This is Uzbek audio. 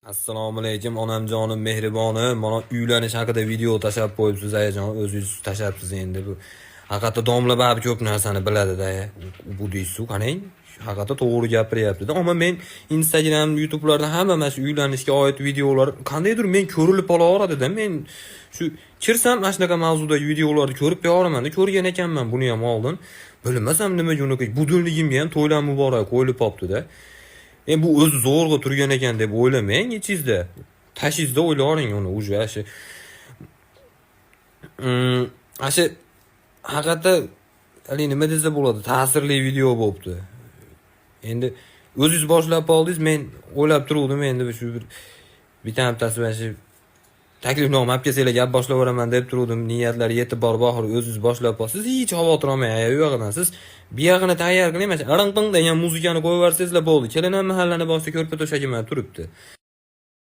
Assalomu alaykum onamjonim mehribonim. Mana uylanish haqida video tashab qo'yibsiz ayajon. O'zingiz tashabsiz endi bu. Haqiqatda domla babi ko'p narsani biladi-da. Bu deysiz, qarang. Haqiqatda to'g'ri gapiryapti-da. Ammo men Instagram, YouTube'larda hamma mana shu uylanishga oid videolar qandaydir men ko'rilib qolaveradi-da. Men shu kirsam mana shunaqa mavzudagi videolarni ko'rib qo'yaveraman-da. Ko'rgan ekanman buni ham oldin. Bilmasam nima jo'nakay. Budilligimga ham to'ylar muborak qo'yilib qopti-da. Bu o'zi zo'rg'a turgan ekan deb o'ylamang ichingizda. Tashingizda o'ylavering uni уже shu. Shu haqiqatda hali nima desa bo'ladi, ta'sirli video bo'libdi. Endi o'zingiz boshlab oldingiz, men o'ylab turuvdim endi shu bittasi mana shu taklifnoma olib kelsanglar gap boshlayveraman deb turuvdim. Niyatlari yetib borib oxiri o'zingiz boshlab olsiz, hech xavotir olmang. U yoqdan siz bu yog'ini tayyor qiling, mana shu aranqing degan muzikani qo'yib yuborsangizlar bo'ldi. Kelin ham mahallani boshida ko'rpa to'shagim turibdi.